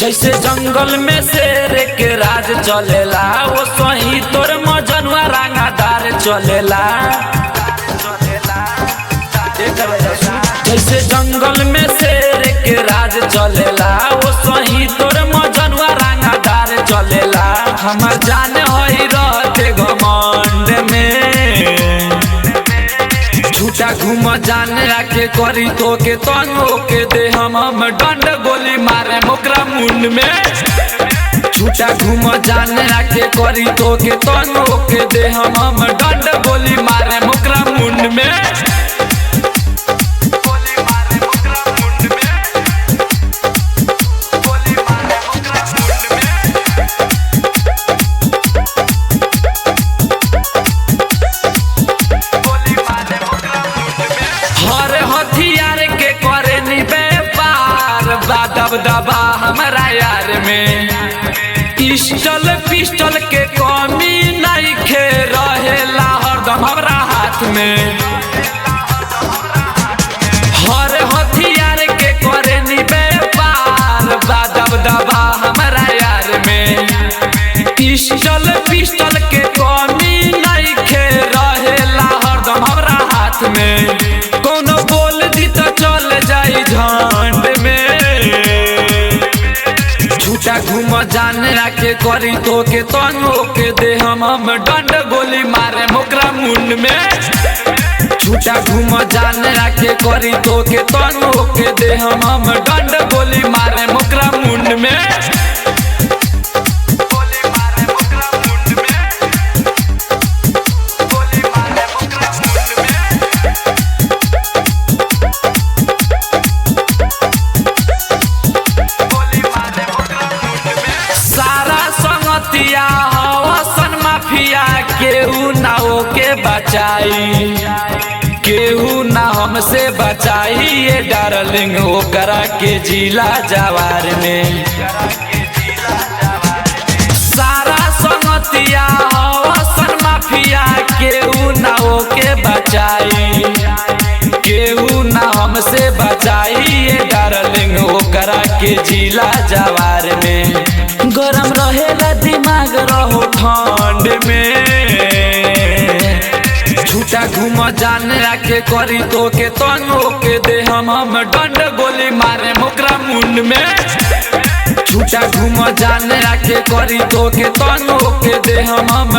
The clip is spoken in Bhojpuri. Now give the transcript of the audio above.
जैसे जंगल में शेर के राज चलेला वो सही तोर मजनुआ रंगादार चलेला। जैसे जंगल में शेर के राज चलेला वो सही तोर मजनुआ रंगादार चलेला। हमार जान होई रहते घमंड में झूठा घूम जान रखे करी तो के तंगो के दे हम डंड गोली मारे मोकरा मुंड में। झूठा घूम जान रखे करी तो के तंगो के दे हम डंड गोली मारे मोकरा मुंड में। दबा हमारा यार में पिस्टल के कमी नहीं खे रहेला हरदम हमारा हाथ में। हर हथियार के करे नी व्यापार दबा हमारा यार में पिस्टल के कमी नहीं खे रहेला हरदम हमारा हाथ में। कोनो बोल दी तो चल जाई झंड में। झूठा घूम जान रखे करी तो के तंगो के दे हम डंड गोली मारे मोकरा मुंड में। झूठा घूम जान रखे करी तो के तंगो के दे हम डंड गोली मारे मोकरा मुंड में। माफिया केहू ना होके बचाई केहू ना हमसे बचाई ये डार्लिंग ओकरा के जिला जवार में। सारा संगतिया हसन माफिया केहू ना होके बचाई केहू ना हमसे बचाई ये डार्लिंग ओकरा के जिला जवार में। गरम रहेला दिमाग रहो ठंड में। झूठा घूम जान रखे करी तो के तंगो के दे हम डंड गोली मारे मोकरा मुंड में। झूठा घूम जान रखे करी तो के तंगो के दे हम